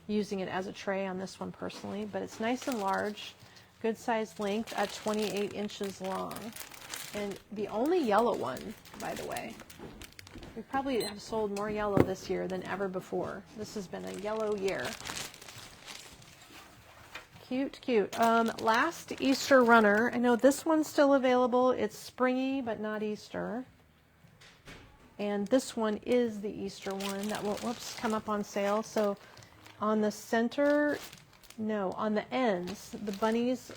using it as a tray on this one personally. But it's nice and large, good size length at 28 inches long, and the only yellow one, by the way. We probably have sold more yellow this year than ever before. This has been a yellow year. Cute, cute. Last Easter runner. I know this one's still available. It's springy, but not Easter. And this one is the Easter one that will, come up on sale. So on the center, no, on the ends, the bunnies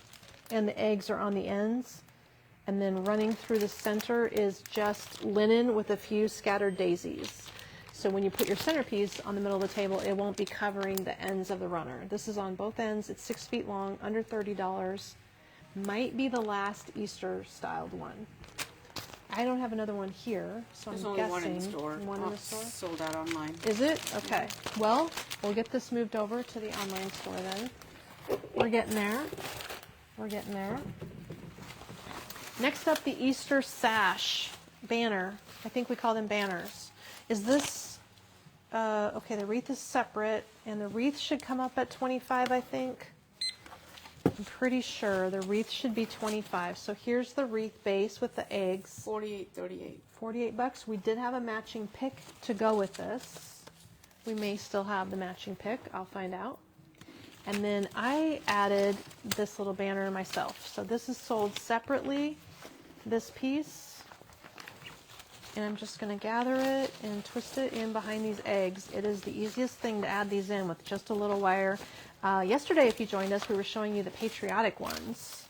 and the eggs are on the ends. And then running through the center is just linen with a few scattered daisies. So when you put your centerpiece on the middle of the table, it won't be covering the ends of the runner. This is on both ends. It's 6 feet long, under $30. Might be the last Easter styled one. I don't have another one here, so There's I'm only guessing one in the store. One in the store? Sold out online. Is it? Okay. Well, we'll get this moved over to the online store then. We're getting there. We're getting there. Next up, the Easter sash banner. I think we call them banners. Is this, okay, the wreath is separate, and the wreath should come up at 25, I think. I'm pretty sure the wreath should be 25. So here's the wreath base with the eggs. $48.38. $48. We did have a matching pick to go with this. We may still have the matching pick. I'll find out. And then I added this little banner myself. So this is sold separately, this piece. And I'm just going to gather it and twist it in behind these eggs. It is the easiest thing to add these in with just a little wire. Yesterday, if you joined us, we were showing you the patriotic ones.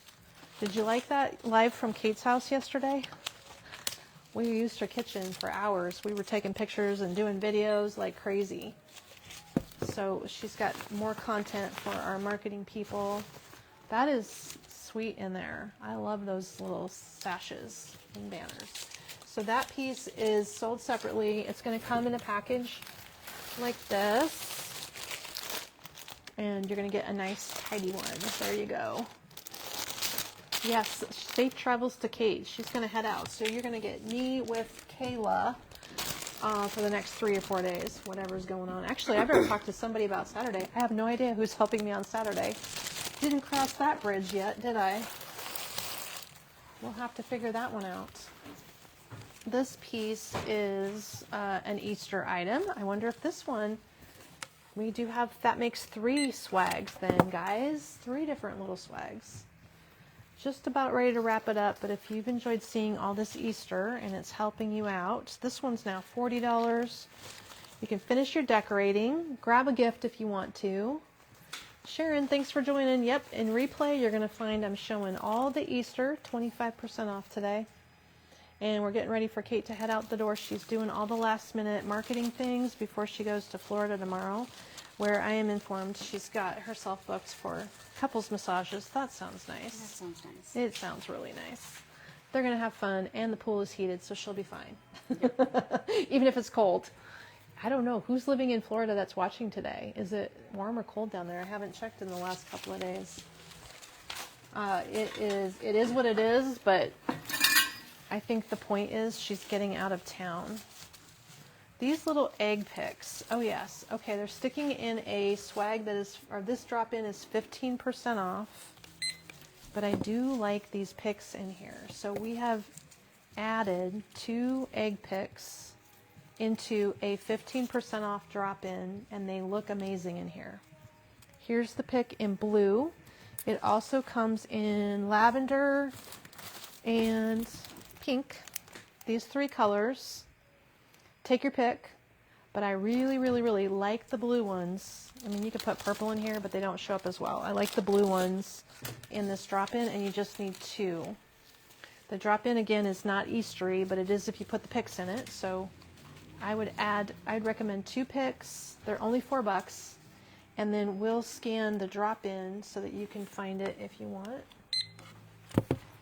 Did you like that live from Kate's house yesterday? We used her kitchen for hours. We were taking pictures and doing videos like crazy. So she's got more content for our marketing people. That is sweet in there. I love those little sashes and banners. So that piece is sold separately. It's going to come in a package like this. And you're going to get a nice tidy one. There you go. Yes, safe travels to Kate. She's going to head out. So you're going to get me with Kayla for the next 3 or 4 days, whatever's going on. Actually, I better talk to somebody about Saturday. I have no idea who's helping me on Saturday. Didn't cross that bridge yet, did I? We'll have to figure that one out. This piece is an Easter item. I wonder if this one, we do have, that makes 3 swags then, guys. 3 different little swags. Just about ready to wrap it up, but if you've enjoyed seeing all this Easter and it's helping you out, this one's now $40. You can finish your decorating, grab a gift if you want to. Sharon, thanks for joining. Yep, in replay, you're going to find I'm showing all the Easter, 25% off today. And we're getting ready for Kate to head out the door. She's doing all the last minute marketing things before she goes to Florida tomorrow, where I am informed she's got herself booked for couples massages. That sounds nice. That sounds nice. It sounds really nice. They're going to have fun, and the pool is heated, so she'll be fine. Yep. Even if it's cold. I don't know. Who's living in Florida that's watching today? Is it warm or cold down there? I haven't checked in the last couple of days. It is what it is, but I think the point is she's getting out of town. These little egg picks. Oh, yes. Okay, they're sticking in a swag that is, or this drop-in is 15% off. But I do like these picks in here. So we have added 2 egg picks into a 15% off drop-in, and they look amazing in here. Here's the pick in blue. It also comes in lavender and pink. These 3 colors. Take your pick, but I really, really, really like the blue ones. I mean, you could put purple in here, but they don't show up as well. I like the blue ones in this drop-in, and you just need 2. The drop-in, again, is not Eastery, but it is if you put the picks in it. So I'd recommend 2 picks. They're only $4, and then we'll scan the drop-in so that you can find it if you want.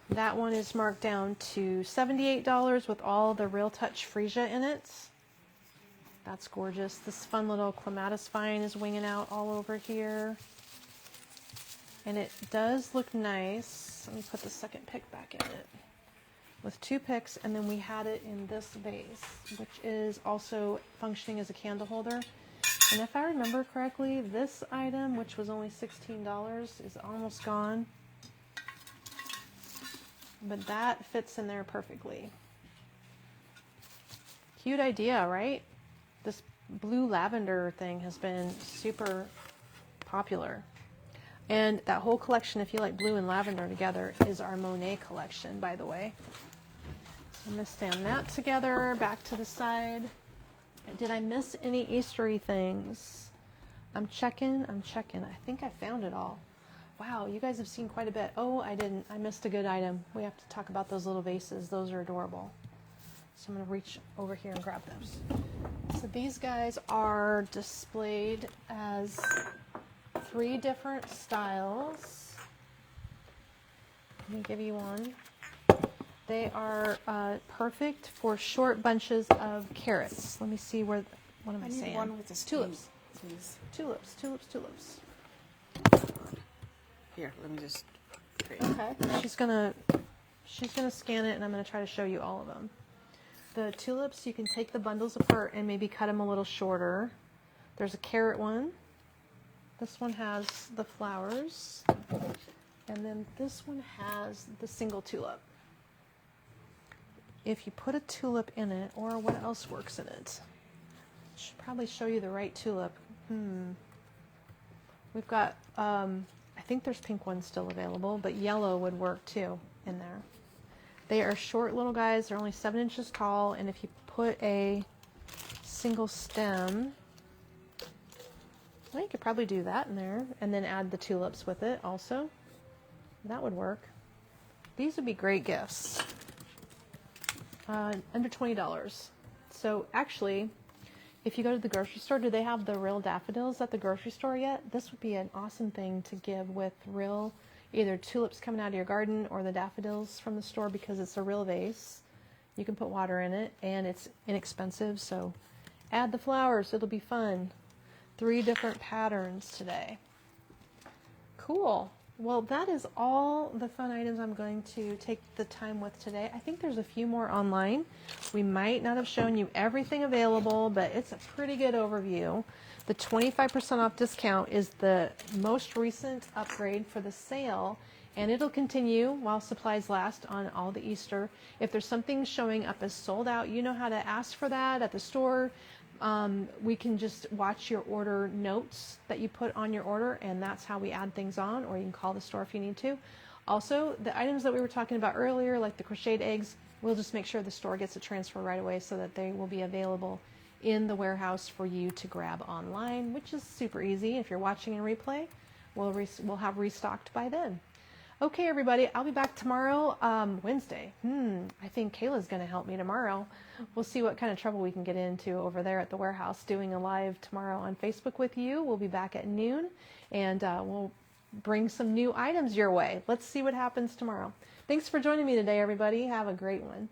That one is marked down to $78 with all the Real Touch freesia in it. That's gorgeous. This fun little clematis vine is winging out all over here. And it does look nice. Let me put the second pick back in it. With 2 picks, and then we had it in this vase, which is also functioning as a candle holder. And if I remember correctly, this item, which was only $16, is almost gone. But that fits in there perfectly. Cute idea, right? This blue lavender thing has been super popular. And that whole collection, if you like blue and lavender together, is our Monet collection, by the way. So I'm going to stand that together, back to the side. Did I miss any Eastery things? I'm checking. I think I found it all. Wow, you guys have seen quite a bit. Oh, I didn't. I missed a good item. We have to talk about those little vases. Those are adorable. So I'm going to reach over here and grab those. So these guys are displayed as 3 different styles. Let me give you one. They are perfect for short bunches of carrots. Let me see where, what am I saying? I need one with the tulips. Please. Tulips. Here, let me just. Okay. She's gonna scan it, and I'm gonna try to show you all of them. The tulips, you can take the bundles apart and maybe cut them a little shorter. There's a carrot one. This one has the flowers, and then this one has the single tulip. If you put a tulip in it, or what else works in it? Should probably show you the right tulip. We've got, I think there's pink ones still available, but yellow would work too in there. They are short little guys. They're only 7 inches tall, and if you put a single stem, well, you could probably do that in there, and then add the tulips with it also. That would work. These would be great gifts. Under $20. So actually, if you go to the grocery store, do they have the real daffodils at the grocery store yet? This would be an awesome thing to give with real, either tulips coming out of your garden or the daffodils from the store, because it's a real vase. You can put water in it, and it's inexpensive, so add the flowers. It'll be fun. 3 different patterns today. Cool. Well, that is all the fun items I'm going to take the time with today. I think there's a few more online. We might not have shown you everything available, but it's a pretty good overview. The 25% off discount is the most recent upgrade for the sale, and it'll continue while supplies last on all the Easter. If there's something showing up as sold out, you know how to ask for that at the store. We can just watch your order notes that you put on your order, and that's how we add things on, or you can call the store if you need to. Also, the items that we were talking about earlier, like the crocheted eggs, we'll just make sure the store gets a transfer right away so that they will be available in the warehouse for you to grab online, which is super easy. If you're watching in replay, we'll have restocked by then. Okay, everybody, I'll be back tomorrow, Wednesday. I think Kayla's going to help me tomorrow. We'll see what kind of trouble we can get into over there at the warehouse doing a live tomorrow on Facebook with you. We'll be back at noon, and we'll bring some new items your way. Let's see what happens tomorrow. Thanks for joining me today, everybody. Have a great one.